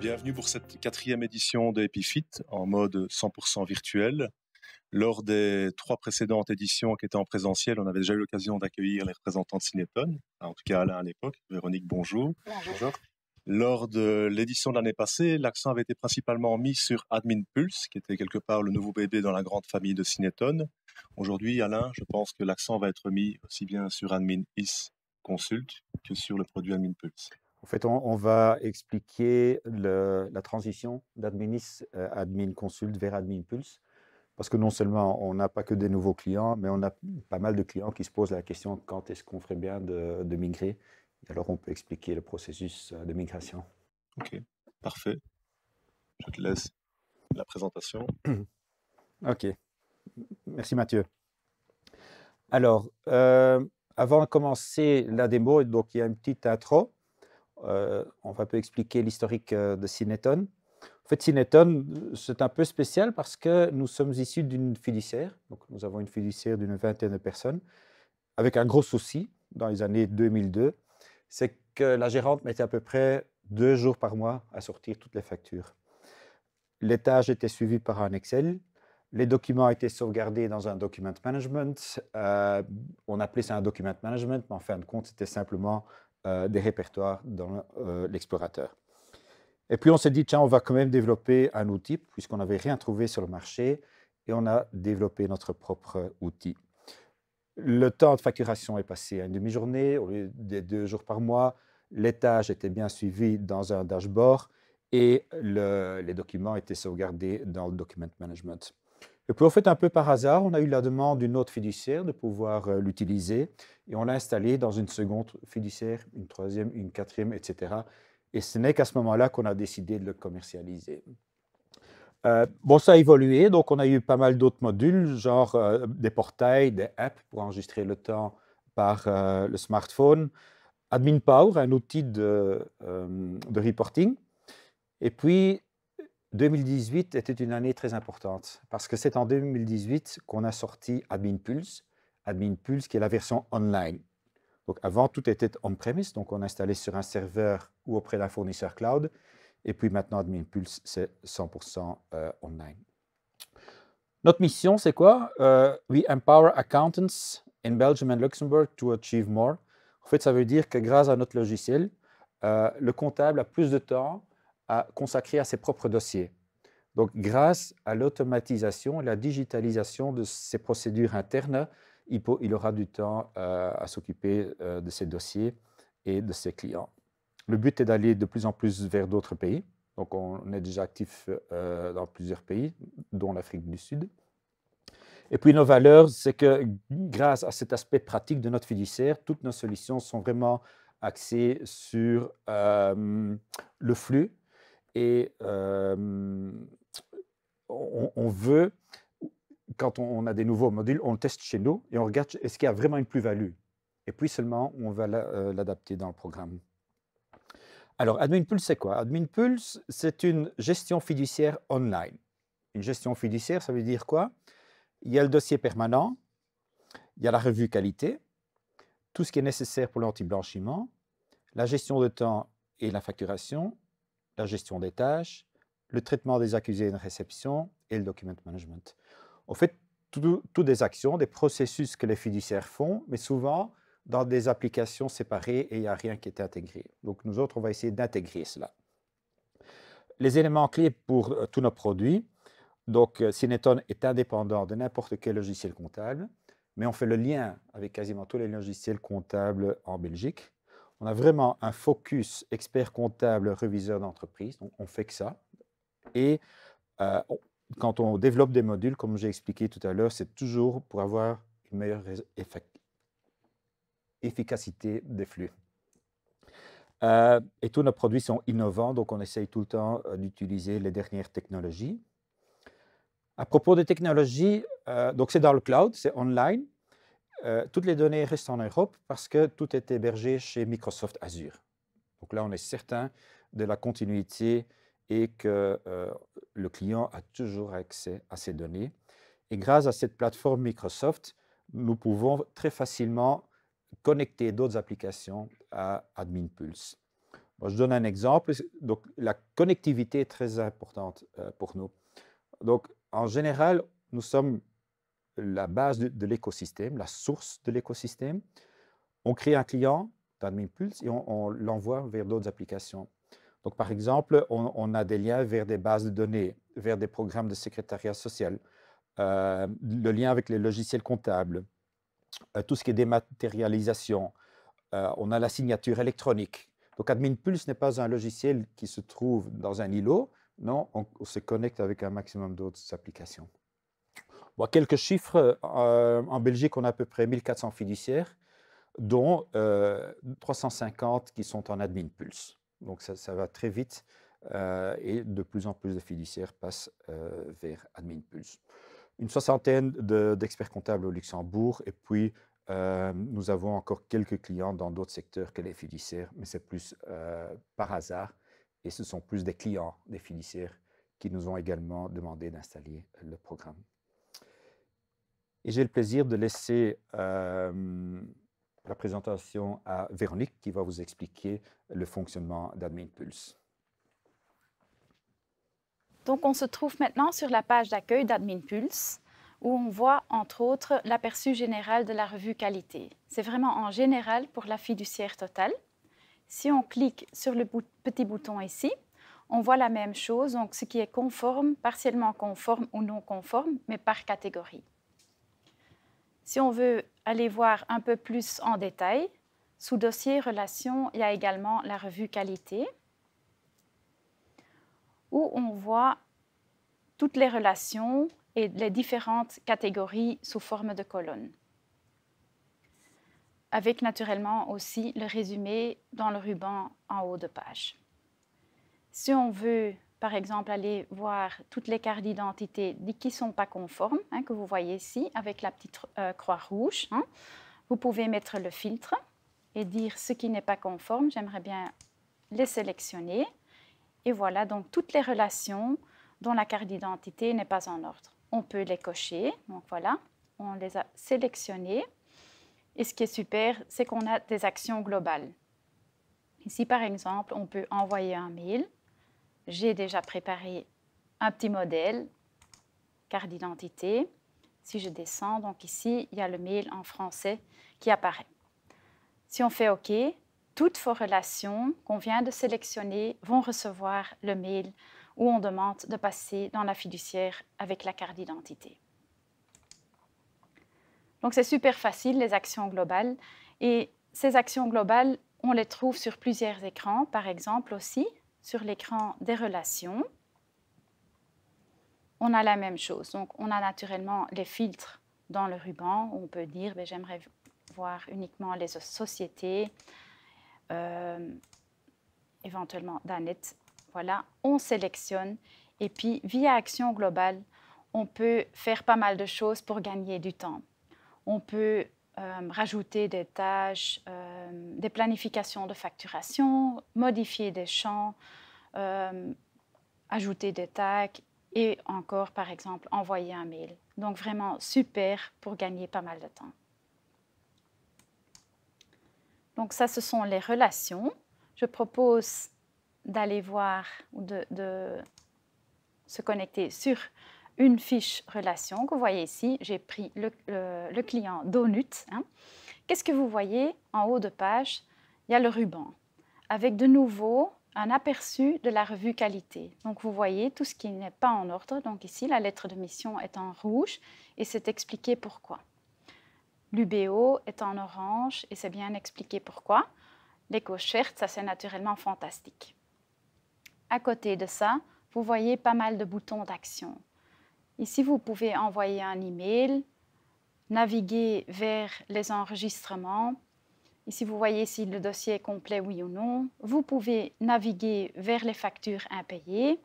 Bienvenue pour cette 4e édition de EpiFit en mode 100% virtuel. Lors des 3 précédentes éditions qui étaient en présentiel, on avait déjà eu l'occasion d'accueillir les représentants de Cineton, en tout cas Alain à l'époque. Véronique, bonjour. Bonjour. Lors de l'édition de l'année passée, l'accent avait été principalement mis sur Admin Pulse, qui était quelque part le nouveau bébé dans la grande famille de Cineton. Aujourd'hui, Alain, je pense que l'accent va être mis aussi bien sur Admin Is Consult que sur le produit Admin Pulse. En fait, on va expliquer la transition Admin Consult vers Admin Pulse. Parce que non seulement on n'a pas que des nouveaux clients, mais on a pas mal de clients qui se posent la question quand est-ce qu'on ferait bien de migrer. Et alors, on peut expliquer le processus de migration. Ok, parfait. Je te laisse la présentation. Ok, merci Mathieu. Alors, avant de commencer la démo, donc il y a une petite intro. On va un peu expliquer l'historique de Cineton. En fait, Cineton, c'est un peu spécial parce que nous sommes issus d'une fiduciaire. Donc, nous avons une fiduciaire d'une vingtaine de personnes, avec un gros souci dans les années 2002, c'est que la gérante mettait à peu près 2 jours par mois à sortir toutes les factures. Les tâches étaient suivies par un Excel. Les documents étaient sauvegardés dans un document management. On appelait ça un document management, mais en fin de compte, c'était simplement des répertoires dans l'explorateur. Et puis on s'est dit, tiens, on va quand même développer un outil, puisqu'on n'avait rien trouvé sur le marché, et on a développé notre propre outil. Le temps de facturation est passé à une demi-journée, au lieu des 2 jours par mois. Les tâches étaient bien suivies dans un dashboard, et les documents étaient sauvegardés dans le document management. Et puis, en fait, un peu par hasard, on a eu la demande d'une autre fiduciaire de pouvoir l'utiliser, et on l'a installé dans une seconde fiduciaire, une troisième, une quatrième, etc. Et ce n'est qu'à ce moment-là qu'on a décidé de le commercialiser. Bon, ça a évolué, donc on a eu pas mal d'autres modules, genre des portails, des apps pour enregistrer le temps par le smartphone, Admin Power, un outil de reporting. Et puis, 2018 était une année très importante parce que c'est en 2018 qu'on a sorti Admin Pulse qui est la version online. Donc avant, tout était on-premise, donc on installait sur un serveur ou auprès d'un fournisseur cloud. Et puis maintenant, Admin Pulse, c'est 100% online. Notre mission, c'est quoi? We empower accountants in Belgium and Luxembourg to achieve more. En fait, ça veut dire que grâce à notre logiciel, le comptable a plus de temps à consacrer à ses propres dossiers. Donc, grâce à l'automatisation et la digitalisation de ses procédures internes, il aura du temps à s'occuper de ses dossiers et de ses clients. Le but est d'aller de plus en plus vers d'autres pays. Donc, on est déjà actif dans plusieurs pays, dont l'Afrique du Sud. Et puis, nos valeurs, c'est que grâce à cet aspect pratique de notre fiduciaire, toutes nos solutions sont vraiment axées sur le flux. Et on veut, quand on a des nouveaux modules, on le teste chez nous et on regarde est-ce qu'il y a vraiment une plus-value. Et puis seulement, on va l'adapter dans le programme. Alors, Admin Pulse, c'est quoi? Admin Pulse, c'est une gestion fiduciaire online. Une gestion fiduciaire, ça veut dire quoi? Il y a le dossier permanent, il y a la revue qualité, tout ce qui est nécessaire pour l'anti-blanchiment, la gestion de temps et la facturation, la gestion des tâches, le traitement des accusés de réception et le document management. En fait, toutes des actions, des processus que les fiduciaires font, mais souvent dans des applications séparées et il n'y a rien qui est intégré. Donc nous autres, on va essayer d'intégrer cela. Les éléments clés pour tous nos produits. Donc Cineton est indépendant de n'importe quel logiciel comptable, mais on fait le lien avec quasiment tous les logiciels comptables en Belgique. On a vraiment un focus expert comptable, reviseur d'entreprise, donc on fait que ça. Et quand on développe des modules, comme j'ai expliqué tout à l'heure, c'est toujours pour avoir une meilleure efficacité des flux. Et tous nos produits sont innovants, donc on essaye tout le temps d'utiliser les dernières technologies. À propos des technologies, donc c'est dans le cloud, c'est online. Toutes les données restent en Europe parce que tout est hébergé chez Microsoft Azure. Donc là, on est certain de la continuité et que le client a toujours accès à ces données. Et grâce à cette plateforme Microsoft, nous pouvons très facilement connecter d'autres applications à Admin Pulse. Je donne un exemple. Donc, la connectivité est très importante pour nous. Donc, en général, nous sommes la base de l'écosystème, la source de l'écosystème. On crée un client d'AdminPulse et on l'envoie vers d'autres applications. Donc, par exemple, on a des liens vers des bases de données, vers des programmes de secrétariat social, le lien avec les logiciels comptables, tout ce qui est dématérialisation. On a la signature électronique. Donc, AdminPulse n'est pas un logiciel qui se trouve dans un îlot. Non, on se connecte avec un maximum d'autres applications. Bon, quelques chiffres. En Belgique, on a à peu près 1400 fiduciaires, dont 350 qui sont en AdminPulse. Donc, ça va très vite et de plus en plus de fiduciaires passent vers AdminPulse. Une soixantaine d'experts comptables au Luxembourg et puis nous avons encore quelques clients dans d'autres secteurs que les fiduciaires, mais c'est plus par hasard et ce sont plus des clients des fiduciaires qui nous ont également demandé d'installer le programme. Et j'ai le plaisir de laisser la présentation à Véronique qui va vous expliquer le fonctionnement d'AdminPulse. Donc, on se trouve maintenant sur la page d'accueil d'AdminPulse où on voit entre autres l'aperçu général de la revue qualité. C'est vraiment en général pour la fiduciaire totale. Si on clique sur le petit bouton ici, on voit la même chose, donc ce qui est conforme, partiellement conforme ou non conforme, mais par catégorie. Si on veut aller voir un peu plus en détail, sous dossier relations, il y a également la revue qualité, où on voit toutes les relations et les différentes catégories sous forme de colonnes. Avec naturellement aussi le résumé dans le ruban en haut de page. Si on veut, par exemple, aller voir toutes les cartes d'identité qui ne sont pas conformes, que vous voyez ici avec la petite croix rouge, vous pouvez mettre le filtre et dire ce qui n'est pas conforme. J'aimerais bien les sélectionner. Et voilà donc toutes les relations dont la carte d'identité n'est pas en ordre. On peut les cocher, donc voilà, on les a sélectionnés. Et ce qui est super, c'est qu'on a des actions globales. Ici, par exemple, on peut envoyer un mail. J'ai déjà préparé un petit modèle, carte d'identité. Si je descends, donc ici, il y a le mail en français qui apparaît. Si on fait OK, toutes vos relations qu'on vient de sélectionner vont recevoir le mail où on demande de passer dans la fiduciaire avec la carte d'identité. Donc, c'est super facile, les actions globales. Et ces actions globales, on les trouve sur plusieurs écrans, par exemple aussi sur l'écran des relations. On a la même chose. Donc, on a naturellement les filtres dans le ruban où on peut dire j'aimerais voir uniquement les sociétés, éventuellement d'Annette. Voilà, on sélectionne et puis via Action globale, on peut faire pas mal de choses pour gagner du temps. On peut rajouter des tâches, des planifications de facturation, modifier des champs, ajouter des tags et encore, par exemple, envoyer un mail. Donc, vraiment super pour gagner pas mal de temps. Donc, ça, ce sont les relations. Je propose d'aller voir ou de se connecter sur une fiche relation que vous voyez ici. J'ai pris le client Donut. Qu'est-ce que vous voyez en haut de page? Il y a le ruban avec de nouveau un aperçu de la revue qualité. Donc, vous voyez tout ce qui n'est pas en ordre. Donc, ici, la lettre de mission est en rouge et c'est expliqué pourquoi. L'UBO est en orange et c'est bien expliqué pourquoi. L'éco-charte, ça c'est naturellement fantastique. À côté de ça, vous voyez pas mal de boutons d'action. Ici, vous pouvez envoyer un email, naviguer vers les enregistrements. Ici, vous voyez si le dossier est complet, oui ou non. Vous pouvez naviguer vers les factures impayées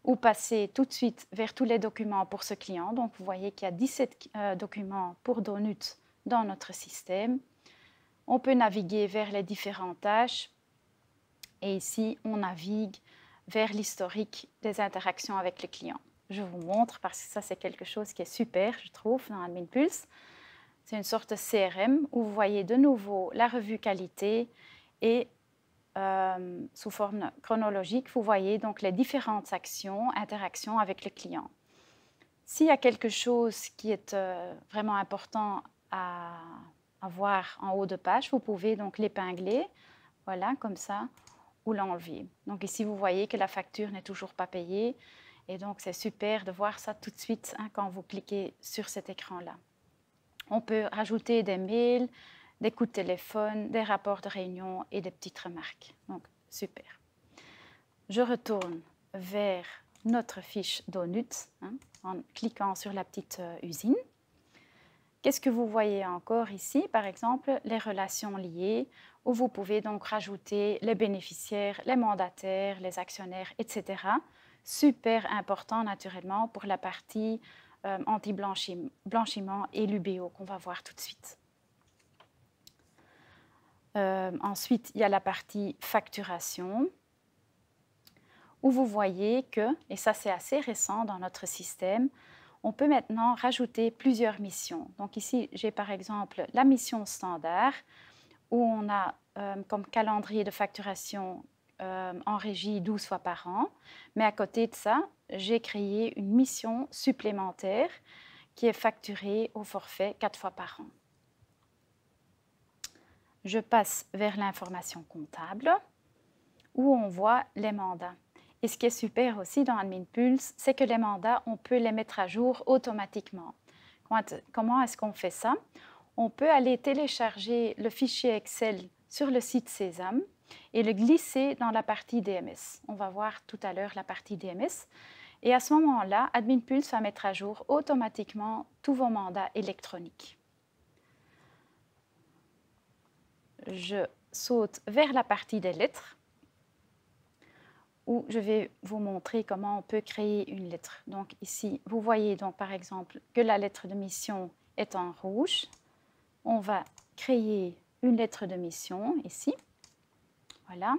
ou passer tout de suite vers tous les documents pour ce client. Donc, vous voyez qu'il y a 17 documents pour Donut dans notre système. On peut naviguer vers les différentes tâches. Et ici, on navigue vers l'historique des interactions avec le client. Je vous montre parce que ça, c'est quelque chose qui est super, je trouve, dans AdminPulse. C'est une sorte de CRM où vous voyez de nouveau la revue qualité et sous forme chronologique, vous voyez donc les différentes actions, interactions avec le client. S'il y a quelque chose qui est vraiment important à voir en haut de page, vous pouvez donc l'épingler, voilà, comme ça, ou l'enlever. Donc ici, vous voyez que la facture n'est toujours pas payée. Et donc, c'est super de voir ça tout de suite quand vous cliquez sur cet écran-là. On peut rajouter des mails, des coups de téléphone, des rapports de réunion et des petites remarques. Donc, super. Je retourne vers notre fiche Donut en cliquant sur la petite usine. Qu'est-ce que vous voyez encore ici? Par exemple, les relations liées, où vous pouvez donc rajouter les bénéficiaires, les mandataires, les actionnaires, etc. Super important naturellement pour la partie anti-blanchiment et l'UBO qu'on va voir tout de suite. Ensuite, il y a la partie facturation, où vous voyez que, et ça c'est assez récent dans notre système, on peut maintenant rajouter plusieurs missions. Donc ici, j'ai par exemple la mission standard, où on a comme calendrier de facturation en régie 12 fois par an. Mais à côté de ça, j'ai créé une mission supplémentaire qui est facturée au forfait 4 fois par an. Je passe vers l'information comptable, où on voit les mandats. Et ce qui est super aussi dans AdminPulse, c'est que les mandats, on peut les mettre à jour automatiquement. Comment est-ce qu'on fait ça? On peut aller télécharger le fichier Excel sur le site Sésame et le glisser dans la partie DMS. On va voir tout à l'heure la partie DMS. Et à ce moment-là, AdminPulse va mettre à jour automatiquement tous vos mandats électroniques. Je saute vers la partie des lettres, où je vais vous montrer comment on peut créer une lettre. Donc ici, vous voyez donc par exemple que la lettre de mission est en rouge. On va créer une lettre de mission ici. Voilà.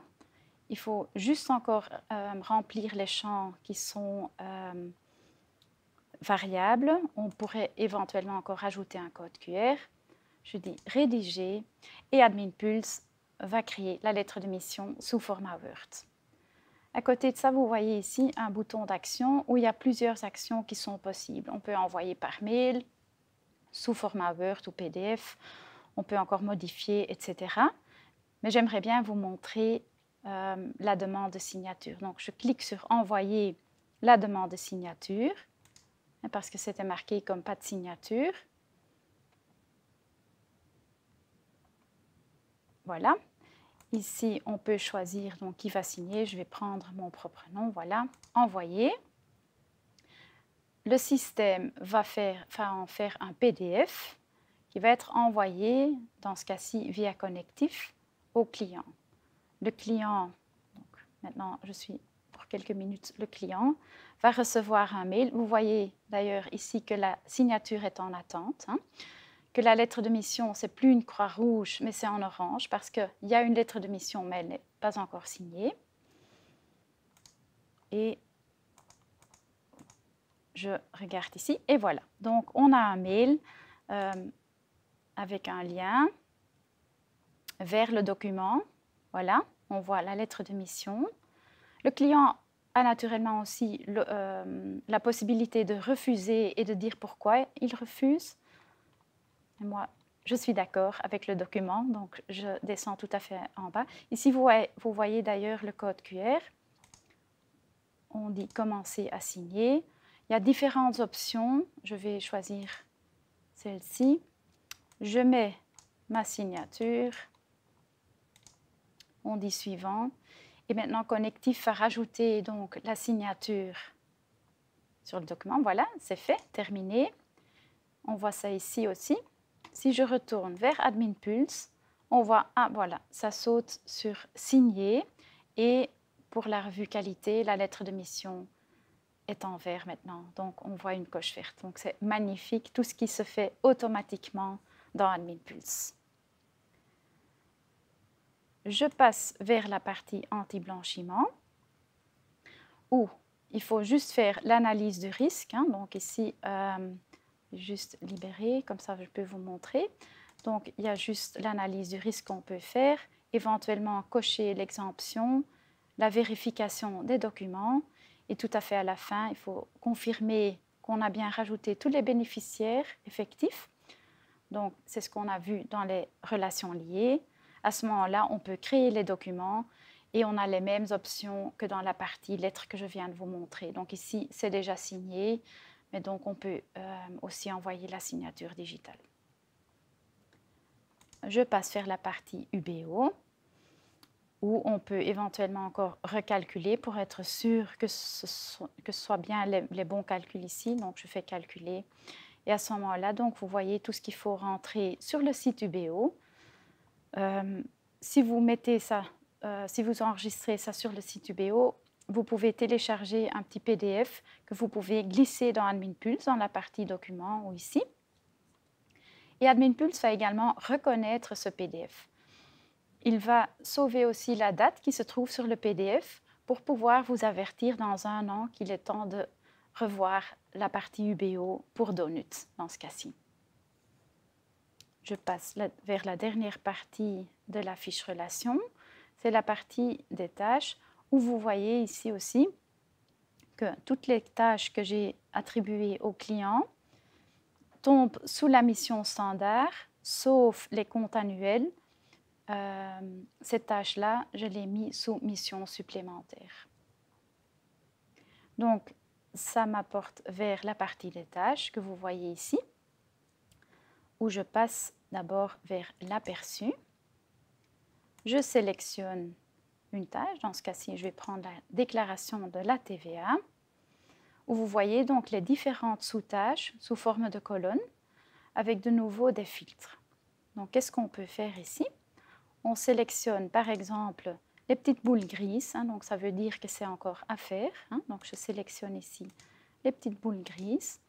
Il faut juste encore remplir les champs qui sont variables. On pourrait éventuellement encore rajouter un code QR. Je dis rédiger et AdminPulse va créer la lettre de mission sous format Word. À côté de ça, vous voyez ici un bouton d'action où il y a plusieurs actions qui sont possibles. On peut envoyer par mail, sous format Word ou PDF. On peut encore modifier, etc. Mais j'aimerais bien vous montrer la demande de signature. Donc, je clique sur « Envoyer la demande de signature » parce que c'était marqué comme « pas de signature ». Voilà. Ici, on peut choisir donc qui va signer. Je vais prendre mon propre nom. Voilà. Envoyer. Le système va en faire un PDF qui va être envoyé, dans ce cas-ci, via connectif au client. Le client, donc maintenant je suis pour quelques minutes, le client va recevoir un mail. Vous voyez d'ailleurs ici que la signature est en attente. Que la lettre de mission, ce n'est plus une croix rouge, mais c'est en orange parce qu'il y a une lettre de mission, mais elle n'est pas encore signée. Et je regarde ici, et voilà. Donc, on a un mail avec un lien vers le document. Voilà, on voit la lettre de mission. Le client a naturellement aussi la possibilité de refuser et de dire pourquoi il refuse. Et moi, je suis d'accord avec le document, donc je descends tout à fait en bas. Ici, vous voyez d'ailleurs le code QR. On dit « Commencer à signer ». Il y a différentes options. Je vais choisir celle-ci. Je mets ma signature. On dit « Suivant ». Et maintenant, Connectif va rajouter donc la signature sur le document. Voilà, c'est fait, terminé. On voit ça ici aussi. Si je retourne vers AdminPulse, on voit, ah voilà, ça saute sur signer et pour la revue qualité, la lettre de mission est en vert maintenant. Donc, on voit une coche verte. Donc, c'est magnifique, tout ce qui se fait automatiquement dans AdminPulse. Je passe vers la partie anti-blanchiment où il faut juste faire l'analyse du risque. Donc, ici, juste libérer, comme ça je peux vous montrer. Donc, il y a juste l'analyse du risque qu'on peut faire éventuellement cocher l'exemption, la vérification des documents et tout à fait à la fin, il faut confirmer qu'on a bien rajouté tous les bénéficiaires effectifs. Donc, c'est ce qu'on a vu dans les relations liées. À ce moment-là, on peut créer les documents et on a les mêmes options que dans la partie lettres que je viens de vous montrer. Donc ici, c'est déjà signé, mais donc on peut aussi envoyer la signature digitale. Je passe vers la partie UBO, où on peut éventuellement encore recalculer pour être sûr que ce soit bien les bons calculs ici. Donc je fais calculer. Et à ce moment-là, donc vous voyez tout ce qu'il faut rentrer sur le site UBO. Si vous mettez ça, si vous enregistrez ça sur le site UBO, vous pouvez télécharger un petit PDF que vous pouvez glisser dans AdminPulse, dans la partie documents ou ici. Et AdminPulse va également reconnaître ce PDF. Il va sauver aussi la date qui se trouve sur le PDF pour pouvoir vous avertir dans 1 an qu'il est temps de revoir la partie UBO pour Donut, dans ce cas-ci. Je passe vers la dernière partie de la fiche relation. C'est la partie des tâches où vous voyez ici aussi que toutes les tâches que j'ai attribuées au client tombent sous la mission standard, sauf les comptes annuels. Cette tâche-là, je l'ai mis sous mission supplémentaire. Donc, ça m'apporte vers la partie des tâches que vous voyez ici, où je passe d'abord vers l'aperçu. Je sélectionne une tâche. Dans ce cas-ci, je vais prendre la déclaration de la TVA, où vous voyez donc les différentes sous-tâches sous forme de colonnes, avec de nouveau des filtres. Donc, qu'est-ce qu'on peut faire ici? On sélectionne par exemple les petites boules grises, donc ça veut dire que c'est encore à faire. Donc, je sélectionne ici les petites boules grises.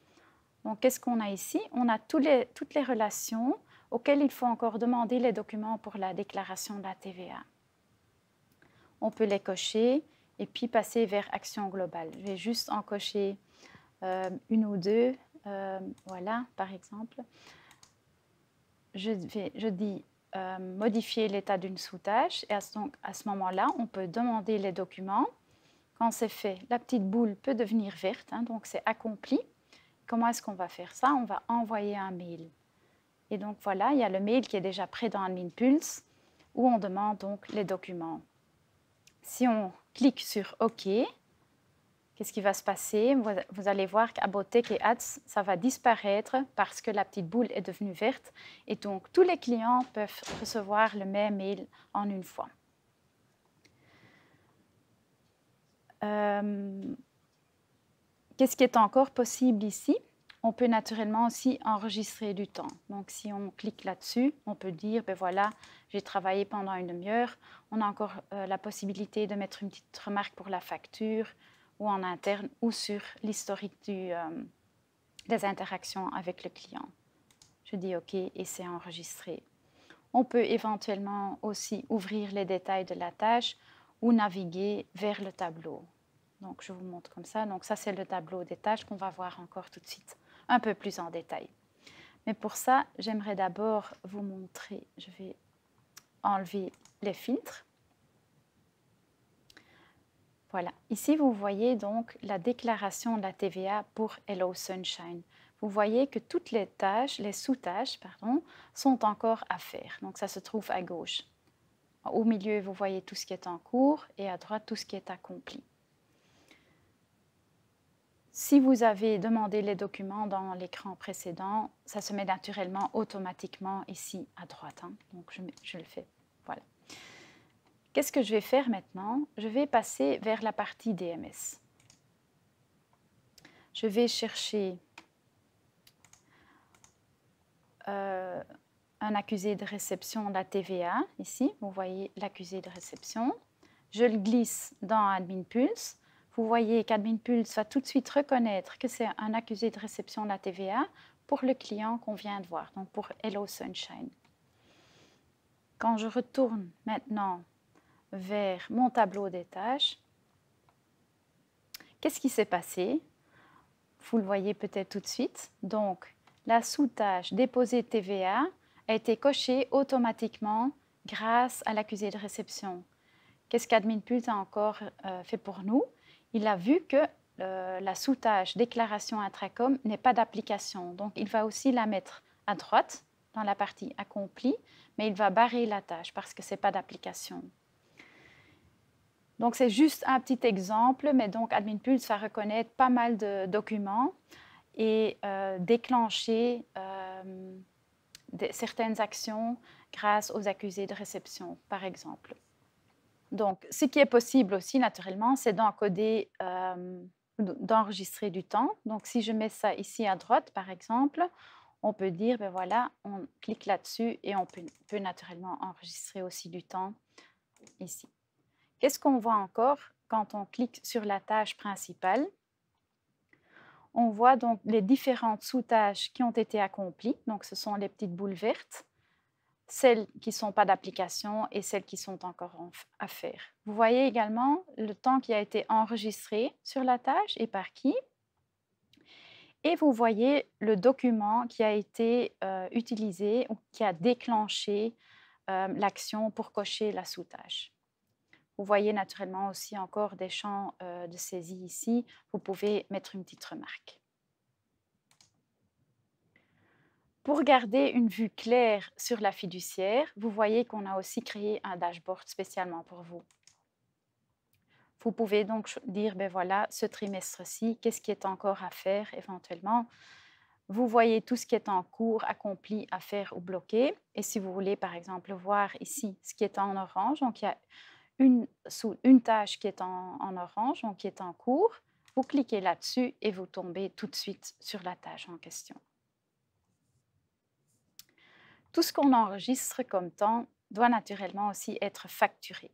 Donc, qu'est-ce qu'on a ici? On a toutes les relations auxquelles il faut encore demander les documents pour la déclaration de la TVA. On peut les cocher et puis passer vers Action globale. Je vais juste en cocher 1 ou 2. Voilà, par exemple. Je dis modifier l'état d'une sous-tâche et à ce moment-là, on peut demander les documents. Quand c'est fait, la petite boule peut devenir verte, donc c'est accompli. Comment est-ce qu'on va faire ça? On va envoyer un mail. Et donc voilà, il y a le mail qui est déjà prêt dans AdminPulse où on demande donc les documents. Si on clique sur OK, qu'est-ce qui va se passer? Vous allez voir qu'Abotech et Ads, ça va disparaître parce que la petite boule est devenue verte. Et donc, tous les clients peuvent recevoir le même mail en une fois. Qu'est-ce qui est encore possible ici? On peut naturellement aussi enregistrer du temps. Donc, si on clique là-dessus, on peut dire, ben voilà, j'ai travaillé pendant 1 demi-heure. On a encore la possibilité de mettre une petite remarque pour la facture ou en interne ou sur l'historique des interactions avec le client. Je dis OK et c'est enregistré. On peut éventuellement aussi ouvrir les détails de la tâche ou naviguer vers le tableau. Donc, je vous montre comme ça. Donc, ça, c'est le tableau des tâches qu'on va voir encore tout de suite, un peu plus en détail. Mais pour ça, j'aimerais d'abord vous montrer, je vais enlever les filtres. Voilà, ici, vous voyez donc la déclaration de la TVA pour Hello Sunshine. Vous voyez que toutes les tâches, les sous-tâches, pardon, sont encore à faire. Donc, ça se trouve à gauche. Au milieu, vous voyez tout ce qui est en cours et à droite, tout ce qui est accompli. Si vous avez demandé les documents dans l'écran précédent, ça se met naturellement automatiquement ici à droite. Donc, je le fais. Voilà. Qu'est-ce que je vais faire maintenant? Je vais passer vers la partie DMS. Je vais chercher un accusé de réception de la TVA. Ici, vous voyez l'accusé de réception. Je le glisse dans AdminPulse. Vous voyez qu'AdminPulse va tout de suite reconnaître que c'est un accusé de réception de la TVA pour le client qu'on vient de voir, donc pour Hello Sunshine. Quand je retourne maintenant vers mon tableau des tâches, qu'est-ce qui s'est passé? Vous le voyez peut-être tout de suite. Donc, la sous-tâche déposer TVA a été cochée automatiquement grâce à l'accusé de réception. Qu'est-ce qu'AdminPulse a encore fait pour nous? Il a vu que la sous-tâche déclaration intracom n'est pas d'application. Donc, il va aussi la mettre à droite dans la partie accomplie, mais il va barrer la tâche parce que ce n'est pas d'application. Donc, c'est juste un petit exemple, mais donc AdminPulse va reconnaître pas mal de documents et déclencher certaines actions grâce aux accusés de réception, par exemple. Donc, ce qui est possible aussi, naturellement, c'est d'encoder, d'enregistrer du temps. Donc, si je mets ça ici à droite, par exemple, on peut dire, ben voilà, on clique là-dessus et on peut naturellement enregistrer aussi du temps ici. Qu'est-ce qu'on voit encore quand on clique sur la tâche principale? On voit donc les différentes sous-tâches qui ont été accomplies. Donc, ce sont les petites boules vertes, celles qui ne sont pas d'application et celles qui sont encore à faire. Vous voyez également le temps qui a été enregistré sur la tâche et par qui. Et vous voyez le document qui a été utilisé ou qui a déclenché l'action pour cocher la sous-tâche. Vous voyez naturellement aussi encore des champs de saisie ici. Vous pouvez mettre une petite remarque. Pour garder une vue claire sur la fiduciaire, vous voyez qu'on a aussi créé un dashboard spécialement pour vous. Vous pouvez donc dire, ben voilà, ce trimestre-ci, qu'est-ce qui est encore à faire éventuellement. Vous voyez tout ce qui est en cours, accompli, à faire ou bloqué. Et si vous voulez, par exemple, voir ici ce qui est en orange, donc il y a une tâche qui est en orange, donc qui est en cours, vous cliquez là-dessus et vous tombez tout de suite sur la tâche en question. Tout ce qu'on enregistre comme temps doit naturellement aussi être facturé.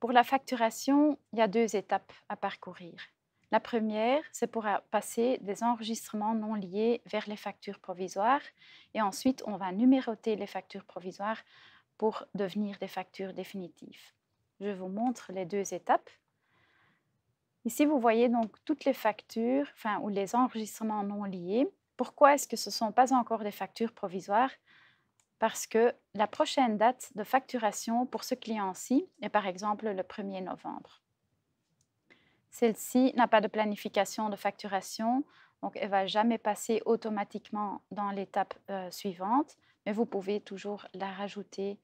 Pour la facturation, il y a 2 étapes à parcourir. La première, c'est pour passer des enregistrements non liés vers les factures provisoires et ensuite, on va numéroter les factures provisoires pour devenir des factures définitives. Je vous montre les 2 étapes. Ici, vous voyez donc toutes les factures, ou les enregistrements non liés. Pourquoi est-ce que ce ne sont pas encore des factures provisoires? Parce que la prochaine date de facturation pour ce client-ci est par exemple le 1er novembre. Celle-ci n'a pas de planification de facturation, donc elle ne va jamais passer automatiquement dans l'étape suivante, mais vous pouvez toujours la rajouter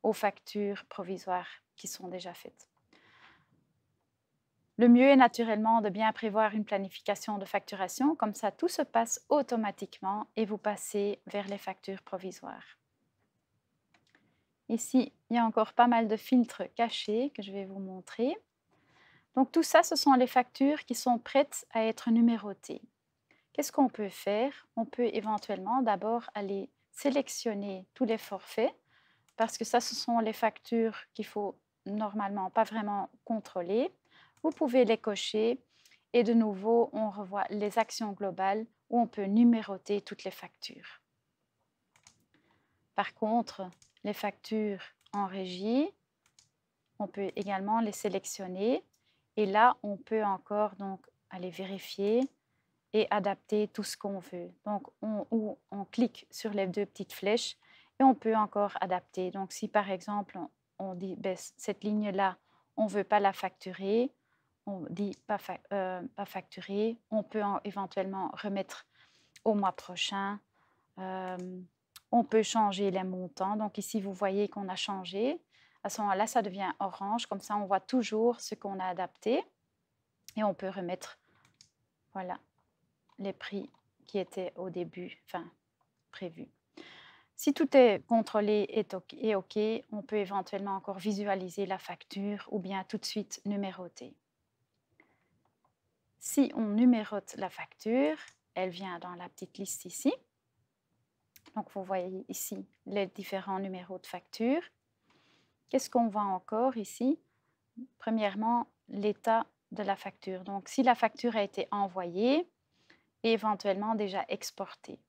aux factures provisoires qui sont déjà faites. Le mieux est naturellement de bien prévoir une planification de facturation, comme ça tout se passe automatiquement et vous passez vers les factures provisoires. Ici, il y a encore pas mal de filtres cachés que je vais vous montrer. Donc tout ça, ce sont les factures qui sont prêtes à être numérotées. Qu'est-ce qu'on peut faire? On peut éventuellement d'abord aller sélectionner tous les forfaits, parce que ça, ce sont les factures qu'il faut normalement pas vraiment contrôler. Vous pouvez les cocher et de nouveau, on revoit les actions globales où on peut numéroter toutes les factures. Par contre, les factures en régie, on peut également les sélectionner et là, on peut encore donc aller vérifier et adapter tout ce qu'on veut. Donc, on clique sur les 2 petites flèches et on peut encore adapter. Donc, si par exemple, on dit ben, cette ligne-là, on ne veut pas la facturer, on dit pas facturer, on peut éventuellement remettre au mois prochain. On peut changer les montants. Donc ici, vous voyez qu'on a changé. À ce moment-là, ça devient orange. Comme ça, on voit toujours ce qu'on a adapté. Et on peut remettre voilà, les prix qui étaient au début, prévus. Si tout est contrôlé et OK, on peut éventuellement encore visualiser la facture ou bien tout de suite numéroter. Si on numérote la facture, elle vient dans la petite liste ici. Donc, vous voyez ici les différents numéros de facture. Qu'est-ce qu'on voit encore ici? Premièrement, l'état de la facture. Donc, si la facture a été envoyée et éventuellement déjà exportée,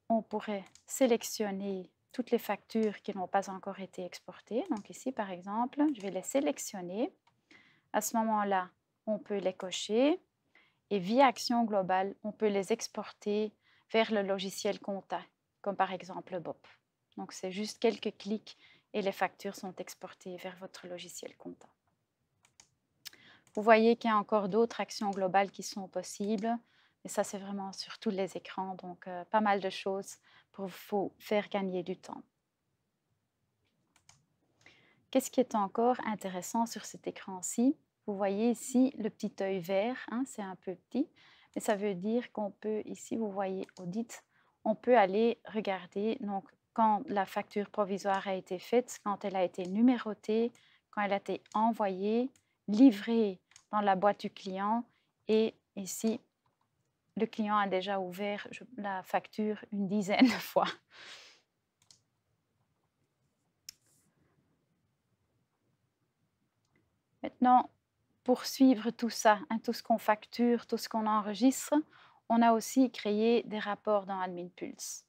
on pourrait sélectionner toutes les factures qui n'ont pas encore été exportées. Donc ici, par exemple, je vais les sélectionner. À ce moment-là, on peut les cocher et via Action globale, on peut les exporter vers le logiciel compta, comme par exemple BOP. Donc, c'est juste quelques clics et les factures sont exportées vers votre logiciel comptable. Vous voyez qu'il y a encore d'autres actions globales qui sont possibles. Et ça, c'est vraiment sur tous les écrans. Donc, pas mal de choses pour vous faire gagner du temps. Qu'est-ce qui est encore intéressant sur cet écran-ci? Vous voyez ici le petit œil vert, hein, c'est un peu petit, mais ça veut dire qu'on peut, ici, vous voyez Audit, on peut aller regarder donc, quand la facture provisoire a été faite, quand elle a été numérotée, quand elle a été envoyée, livrée dans la boîte du client et ici, le client a déjà ouvert la facture une dizaine de fois. Maintenant, pour suivre tout ça, hein, tout ce qu'on facture, tout ce qu'on enregistre, on a aussi créé des rapports dans AdminPulse.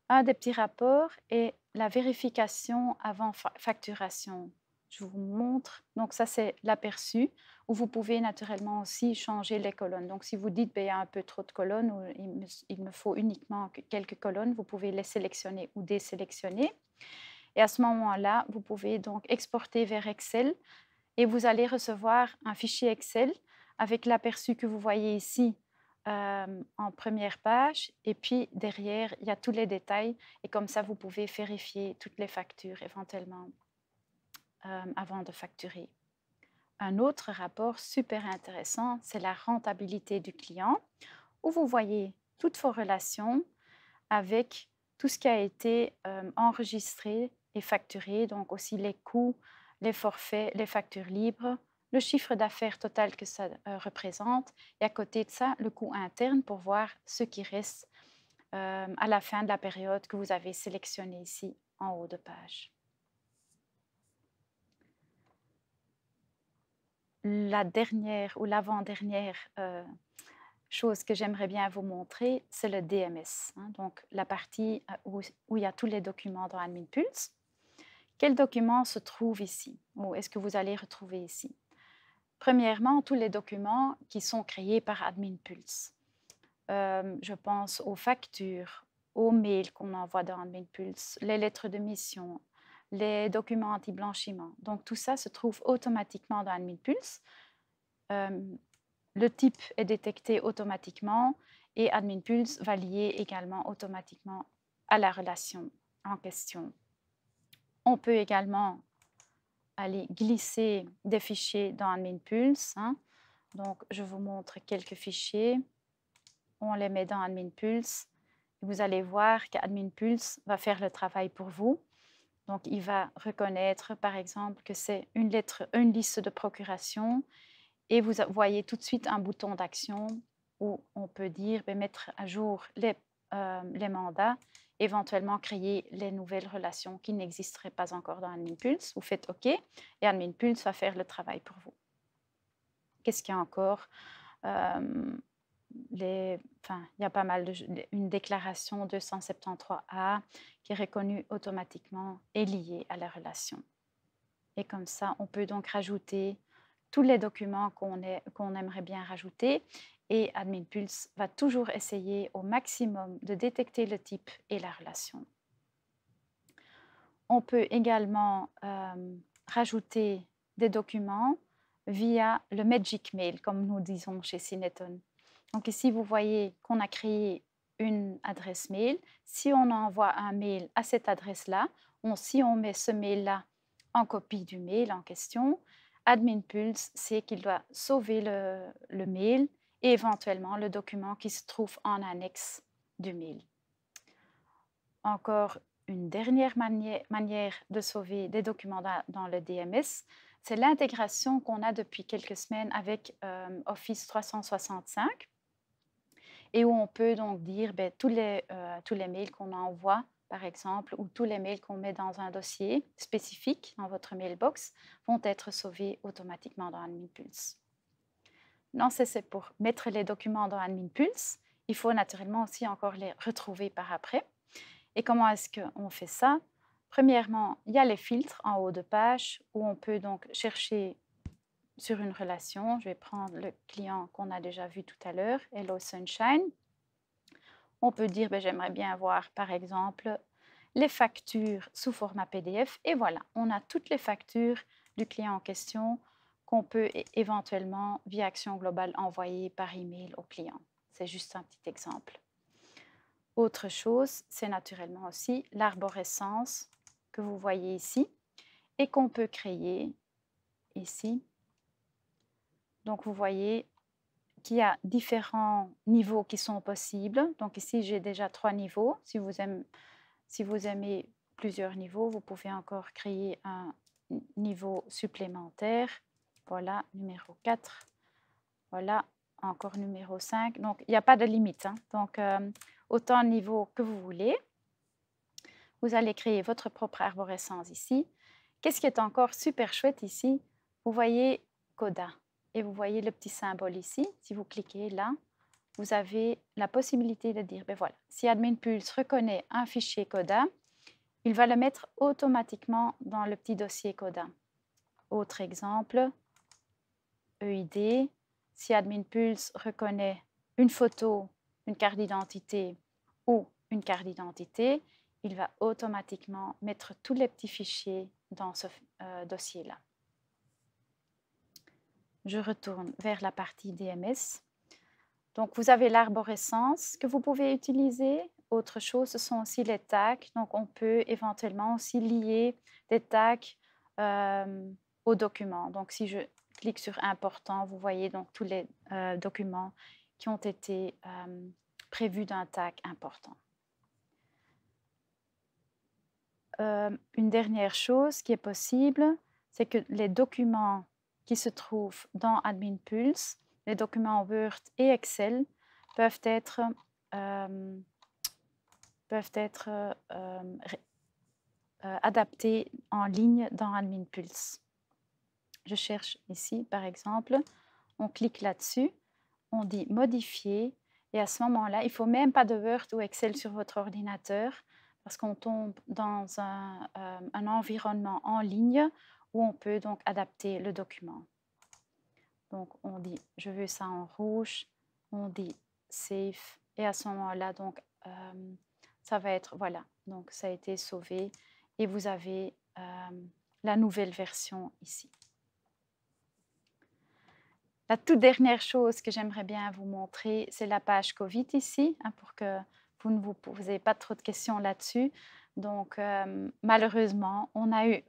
Un des petits rapports est la vérification avant facturation. Je vous montre. Donc, ça, c'est l'aperçu où vous pouvez naturellement aussi changer les colonnes. Donc, si vous dites qu'il y a un peu trop de colonnes ou il me faut uniquement quelques colonnes, vous pouvez les sélectionner ou désélectionner. Et à ce moment-là, vous pouvez donc exporter vers Excel et vous allez recevoir un fichier Excel avec l'aperçu que vous voyez ici en première page. Et puis derrière, il y a tous les détails. Et comme ça, vous pouvez vérifier toutes les factures éventuellement avant de facturer. Un autre rapport super intéressant, c'est la rentabilité du client, où vous voyez toutes vos relations avec tout ce qui a été enregistré et facturé, donc aussi les coûts, les forfaits, les factures libres, le chiffre d'affaires total que ça représente, et à côté de ça, le coût interne pour voir ce qui reste à la fin de la période que vous avez sélectionné ici en haut de page. La dernière ou l'avant-dernière chose que j'aimerais bien vous montrer, c'est le DMS, hein, donc la partie où il y a tous les documents dans AdminPulse. Quels documents se trouvent ici ou est-ce que vous allez retrouver ici? Premièrement, tous les documents qui sont créés par AdminPulse. Je pense aux factures, aux mails qu'on envoie dans AdminPulse, les lettres de mission, les documents anti-blanchiment. Donc, tout ça se trouve automatiquement dans AdminPulse. Le type est détecté automatiquement et AdminPulse va lier également automatiquement à la relation en question. On peut également aller glisser des fichiers dans AdminPulse. Hein. Donc, je vous montre quelques fichiers. On les met dans AdminPulse. Vous allez voir qu'AdminPulse va faire le travail pour vous. Donc, il va reconnaître, par exemple, que c'est une liste de procuration. Et vous voyez tout de suite un bouton d'action où on peut dire mettre à jour les mandats, éventuellement créer les nouvelles relations qui n'existeraient pas encore dans AdminPulse. Vous faites OK et AdminPulse va faire le travail pour vous. Qu'est-ce qu'il y a encore? Il y a pas mal une déclaration 273A qui est reconnue automatiquement et liée à la relation. Et comme ça, on peut donc rajouter tous les documents qu'on aimerait bien rajouter et AdminPulse va toujours essayer au maximum de détecter le type et la relation. On peut également rajouter des documents via le Magic Mail, comme nous disons chez Cineton. Donc ici, vous voyez qu'on a créé une adresse mail. Si on envoie un mail à cette adresse-là, si on met ce mail-là en copie du mail en question, AdminPulse sait qu'il doit sauver le mail et éventuellement le document qui se trouve en annexe du mail. Encore une dernière manière de sauver des documents dans le DMS, c'est l'intégration qu'on a depuis quelques semaines avec Office 365 et où on peut donc dire tous les mails qu'on envoie, par exemple, ou tous les mails qu'on met dans un dossier spécifique dans votre mailbox vont être sauvés automatiquement dans AdminPulse. Non, c'est pour mettre les documents dans AdminPulse. Il faut naturellement aussi encore les retrouver par après. Et comment est-ce qu'on fait ça? Premièrement, il y a les filtres en haut de page où on peut donc chercher sur une relation. Je vais prendre le client qu'on a déjà vu tout à l'heure, Hello Sunshine. On peut dire, j'aimerais bien avoir, par exemple, les factures sous format PDF. Et voilà, on a toutes les factures du client en question qu'on peut éventuellement, via Action Globale, envoyer par email au client. C'est juste un petit exemple. Autre chose, c'est naturellement aussi l'arborescence que vous voyez ici et qu'on peut créer ici. Donc, vous voyez qu'il y a différents niveaux qui sont possibles. Donc, ici, j'ai déjà 3 niveaux. Si vous aimez plusieurs niveaux, vous pouvez encore créer un niveau supplémentaire. Voilà, numéro 4. Voilà, encore numéro 5. Donc, il n'y a pas de limite. Hein. Donc, autant de niveaux que vous voulez. Vous allez créer votre propre arborescence ici. Qu'est-ce qui est encore super chouette ici? Vous voyez Coda et vous voyez le petit symbole ici. Si vous cliquez là, vous avez la possibilité de dire, ben voilà, si AdminPulse reconnaît un fichier Coda, il va le mettre automatiquement dans le petit dossier Coda. Autre exemple, EID, si AdminPulse reconnaît une photo, une carte d'identité ou une carte d'identité, il va automatiquement mettre tous les petits fichiers dans ce dossier-là. Je retourne vers la partie DMS. Donc, vous avez l'arborescence que vous pouvez utiliser. Autre chose, ce sont aussi les tags. Donc, on peut éventuellement aussi lier des tags aux documents. Donc, si je clique sur important, vous voyez donc tous les documents qui ont été prévus d'un tag important. Une dernière chose qui est possible, c'est que les documents qui se trouvent dans AdminPulse, les documents Word et Excel, peuvent être adaptés en ligne dans AdminPulse. Je cherche ici, par exemple, on clique là-dessus, on dit « Modifier » et à ce moment-là, il ne faut même pas de Word ou Excel sur votre ordinateur parce qu'on tombe dans un environnement en ligne où on peut donc adapter le document. Donc, on dit « Je veux ça en rouge », on dit « Save » et à ce moment-là, donc, ça va être, voilà, donc ça a été sauvé et vous avez la nouvelle version ici. La toute dernière chose que j'aimerais bien vous montrer, c'est la page Covid ici, hein, pour que vous ne vous posez pas trop de questions là-dessus. Donc, malheureusement, on a eu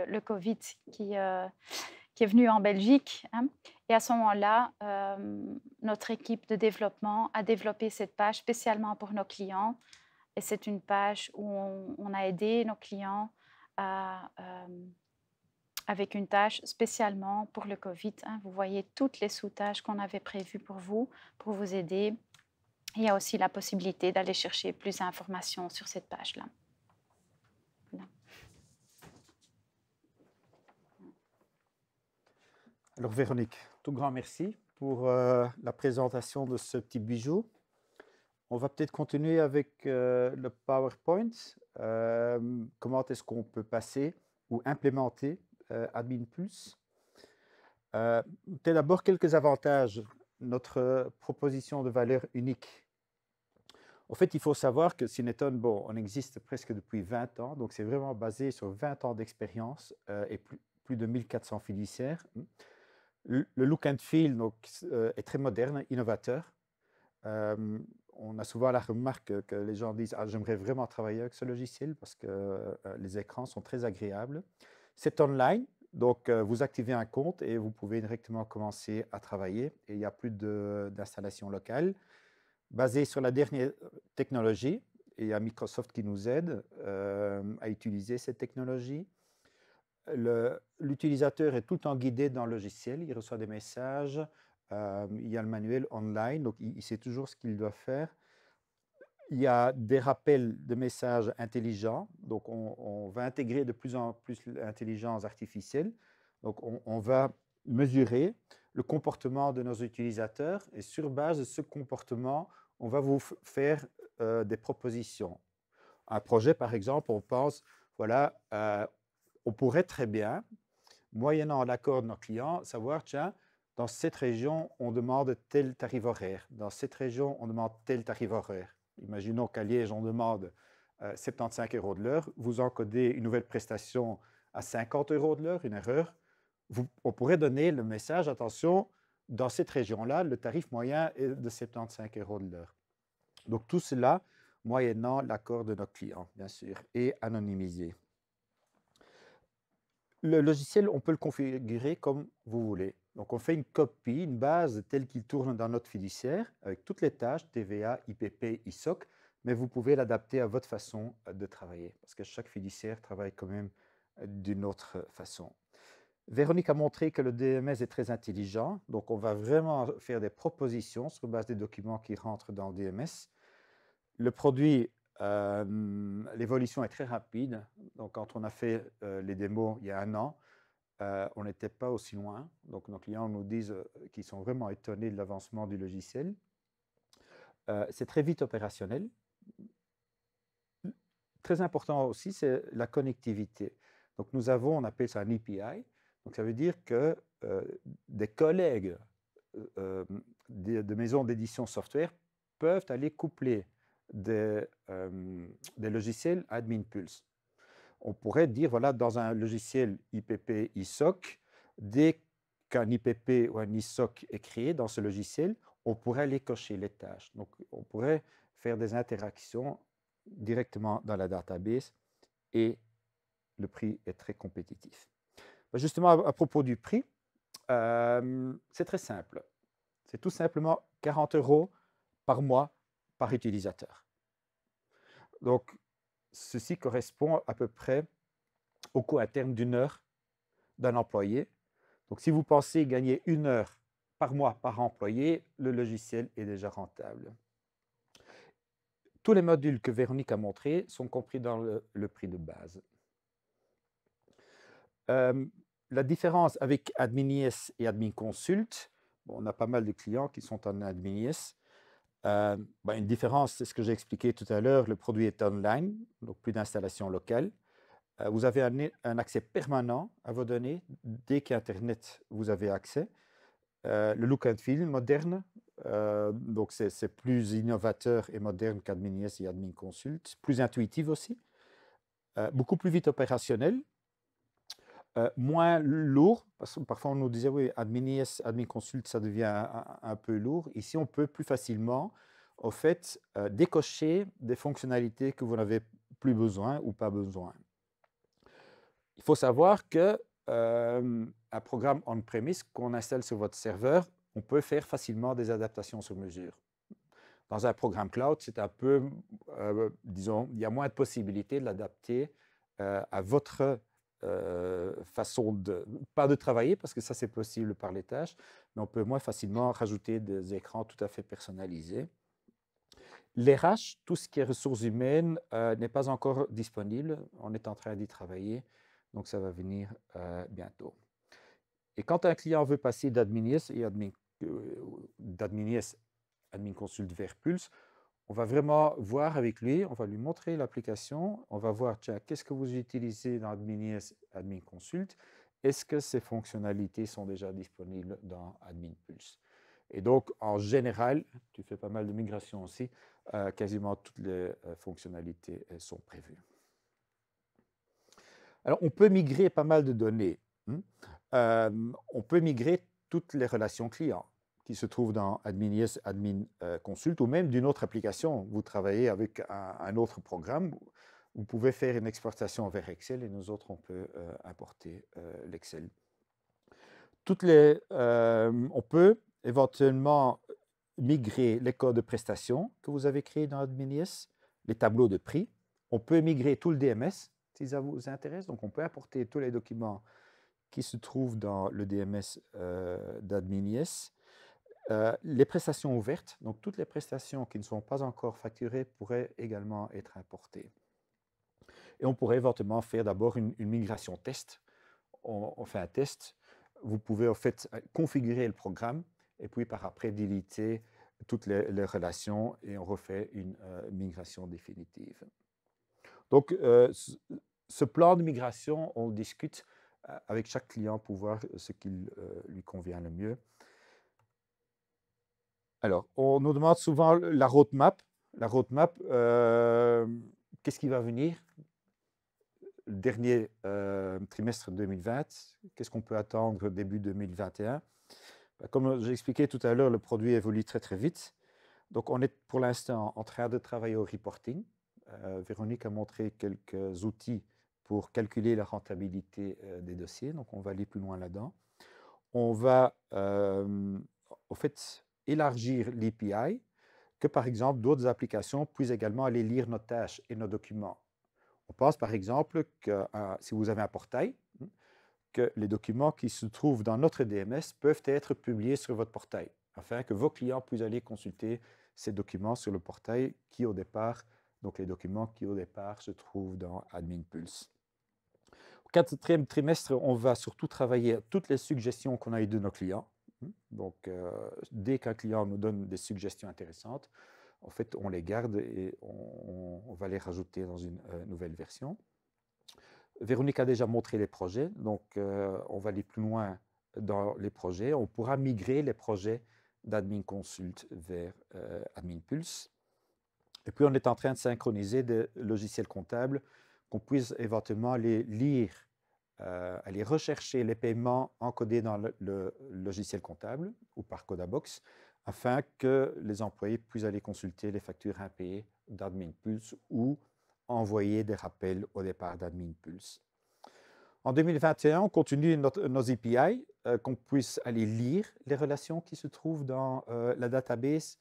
le Covid qui est venu en Belgique. Hein, et à ce moment-là, notre équipe de développement a développé cette page spécialement pour nos clients. Et c'est une page où on a aidé nos clients avec une tâche spécialement pour le Covid. Hein. Vous voyez toutes les sous-tâches qu'on avait prévues pour vous aider. Il y a aussi la possibilité d'aller chercher plus d'informations sur cette page-là. Voilà. Alors Véronique, tout grand merci pour la présentation de ce petit bijou. On va peut-être continuer avec le PowerPoint. Comment est-ce qu'on peut passer ou implémenter AdminPulse. Peut-être d'abord quelques avantages. Notre proposition de valeur unique. En fait, il faut savoir que Cineton, bon, on existe presque depuis 20 ans, donc c'est vraiment basé sur 20 ans d'expérience et plus de 1400 fiduciaires. Le look and feel donc, est très moderne, innovateur. On a souvent la remarque que les gens disent « Ah, j'aimerais vraiment travailler avec ce logiciel parce que les écrans sont très agréables ». C'est online, donc vous activez un compte et vous pouvez directement commencer à travailler et il n'y a plus d'installation locale. Basé sur la dernière technologie, et il y a Microsoft qui nous aide à utiliser cette technologie. L'utilisateur est tout le temps guidé dans le logiciel, il reçoit des messages, il y a le manuel online, donc il sait toujours ce qu'il doit faire. Il y a des rappels de messages intelligents, donc on va intégrer de plus en plus l'intelligence artificielle. Donc on va mesurer le comportement de nos utilisateurs et sur base de ce comportement, on va vous faire des propositions. Un projet, par exemple, on pense, voilà, on pourrait très bien, moyennant l'accord de nos clients, savoir, tiens, dans cette région, on demande tel tarif horaire. Dans cette région, on demande tel tarif horaire. Imaginons qu'à Liège, on demande 75 € de l'heure, vous encodez une nouvelle prestation à 50 € de l'heure, une erreur, on pourrait donner le message, attention, dans cette région-là, le tarif moyen est de 75 € de l'heure. Donc tout cela, moyennant l'accord de notre client, bien sûr, et anonymisé. Le logiciel, on peut le configurer comme vous voulez. Donc on fait une copie, une base telle qu'il tourne dans notre fiduciaire, avec toutes les tâches, TVA, IPP, ISOC, mais vous pouvez l'adapter à votre façon de travailler, parce que chaque fiduciaire travaille quand même d'une autre façon. Véronique a montré que le DMS est très intelligent, donc on va vraiment faire des propositions sur base des documents qui rentrent dans le DMS. Le produit, l'évolution est très rapide, donc quand on a fait les démos il y a 1 an, on n'était pas aussi loin, donc nos clients nous disent qu'ils sont vraiment étonnés de l'avancement du logiciel. C'est très vite opérationnel. Très important aussi, c'est la connectivité. Donc nous avons, on appelle ça un API, donc ça veut dire que des collègues de maisons d'édition software peuvent aller coupler des logiciels Admin Pulse. On pourrait dire, voilà, dans un logiciel IPP ISOC, dès qu'un IPP ou un ISOC est créé dans ce logiciel, on pourrait aller cocher les tâches. Donc, on pourrait faire des interactions directement dans la database et le prix est très compétitif. Justement, à propos du prix, c'est très simple. C'est tout simplement 40 € par mois par utilisateur. Donc, ceci correspond à peu près au coût interne d'1 heure d'un employé. Donc, si vous pensez gagner 1 heure par mois par employé, le logiciel est déjà rentable. Tous les modules que Véronique a montrés sont compris dans le prix de base. La différence avec AdminIS et AdminConsult, bon, on a pas mal de clients qui sont en AdminIS. Une différence, c'est ce que j'ai expliqué tout à l'heure, le produit est online, donc plus d'installation locale. Vous avez un accès permanent à vos données. Dès qu'Internet, vous avez accès. Le look and feel moderne, donc c'est plus innovateur et moderne qu'AdminIS et AdminConsult, plus intuitif aussi, beaucoup plus vite opérationnel, moins lourd, parce que parfois on nous disait oui, AdminIS, AdminConsult, ça devient un peu lourd. Ici, on peut plus facilement, au fait, décocher des fonctionnalités que vous n'avez plus besoin ou pas besoin. Il faut savoir que un programme on-premise qu'on installe sur votre serveur, on peut faire facilement des adaptations sur mesure. Dans un programme cloud, c'est un peu, disons, il y a moins de possibilités de l'adapter à votre façon pas de travailler, parce que ça c'est possible par les tâches, mais on peut moins facilement rajouter des écrans tout à fait personnalisés. Les RH, tout ce qui est ressources humaines, n'est pas encore disponible. On est en train d'y travailler, donc ça va venir bientôt. Et quand un client veut passer d'AdminIS et AdminConsult vers Pulse, on va vraiment voir avec lui, on va lui montrer l'application, on va voir, tiens, qu'est-ce que vous utilisez dans AdminIS, AdminConsult? Est-ce que ces fonctionnalités sont déjà disponibles dans AdminPulse? Et donc, en général, tu fais pas mal de migrations aussi, quasiment toutes les fonctionnalités sont prévues. Alors, on peut migrer pas mal de données. On peut migrer toutes les relations clients qui se trouvent dans AdminIS, AdminConsult, ou même d'une autre application. Vous travaillez avec un autre programme, vous pouvez faire une exportation vers Excel et nous autres, on peut importer l'Excel. On peut éventuellement migrer les codes de prestation que vous avez créés dans AdminIS, les tableaux de prix. On peut migrer tout le DMS si ça vous intéresse. Donc, on peut apporter tous les documents qui se trouvent dans le DMS d'AdminIS. Les prestations ouvertes, donc toutes les prestations qui ne sont pas encore facturées pourraient également être importées. Et on pourrait éventuellement faire d'abord une migration test. On fait un test. Vous pouvez en fait configurer le programme et puis par après déliter toutes les relations et on refait une migration définitive. Donc, ce plan de migration, on discute avec chaque client pour voir ce qui lui convient le mieux. Alors, on nous demande souvent la roadmap. La roadmap, qu'est-ce qui va venir? Le dernier trimestre 2020, qu'est-ce qu'on peut attendre début 2021? Comme j'ai expliqué tout à l'heure, le produit évolue très très vite. Donc on est pour l'instant en train de travailler au reporting. Véronique a montré quelques outils pour calculer la rentabilité des dossiers, donc on va aller plus loin là-dedans. On va au fait élargir l'API, que par exemple d'autres applications puissent également aller lire nos tâches et nos documents. On pense par exemple que si vous avez un portail, que les documents qui se trouvent dans notre DMS peuvent être publiés sur votre portail, afin que vos clients puissent aller consulter ces documents sur le portail qui au départ, donc les documents qui au départ se trouvent dans AdminPulse. Au quatrième trimestre, on va surtout travailler toutes les suggestions qu'on a eues de nos clients. Donc, dès qu'un client nous donne des suggestions intéressantes, en fait, on les garde et on va les rajouter dans une nouvelle version. Véronique a déjà montré les projets, donc on va aller plus loin dans les projets. On pourra migrer les projets d'Admin Consult vers AdminPulse. Et puis, on est en train de synchroniser des logiciels comptables qu'on puisse éventuellement aller lire, aller rechercher les paiements encodés dans le logiciel comptable ou par Codabox, afin que les employés puissent aller consulter les factures impayées d'AdminPulse ou envoyer des rappels au départ d'AdminPulse. En 2021, on continue nos API, qu'on puisse aller lire les relations qui se trouvent dans la database.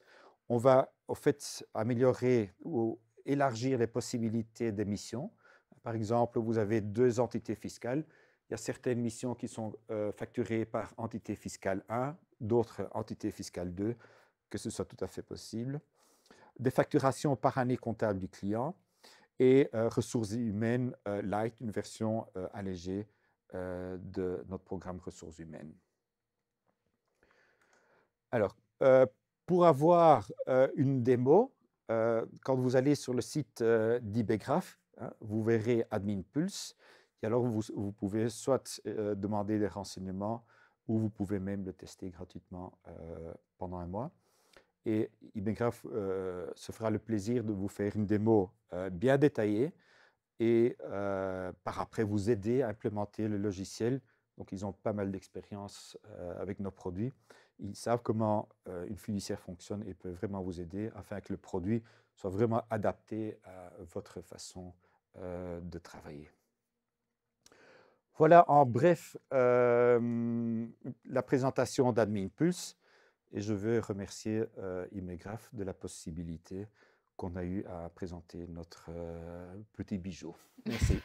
On va au fait améliorer ou élargir les possibilités d'émission. Par exemple, vous avez 2 entités fiscales. Il y a certaines missions qui sont facturées par entité fiscale 1, d'autres entités fiscales 2, que ce soit tout à fait possible. Des facturations par année comptable du client et ressources humaines light, une version allégée de notre programme ressources humaines. Alors, pour avoir une démo, quand vous allez sur le site d'IBgraph, vous verrez AdminPulse. Et alors, vous pouvez soit demander des renseignements ou vous pouvez même le tester gratuitement pendant un mois. Et IBgraph se fera le plaisir de vous faire une démo bien détaillée et par après vous aider à implémenter le logiciel. Donc, ils ont pas mal d'expérience avec nos produits. Ils savent comment une fiduciaire fonctionne et peuvent vraiment vous aider afin que le produit soit vraiment adapté à votre façon de travailler. Voilà en bref la présentation d'AdminPulse et je veux remercier IBgraph de la possibilité qu'on a eu à présenter notre petit bijou. Merci.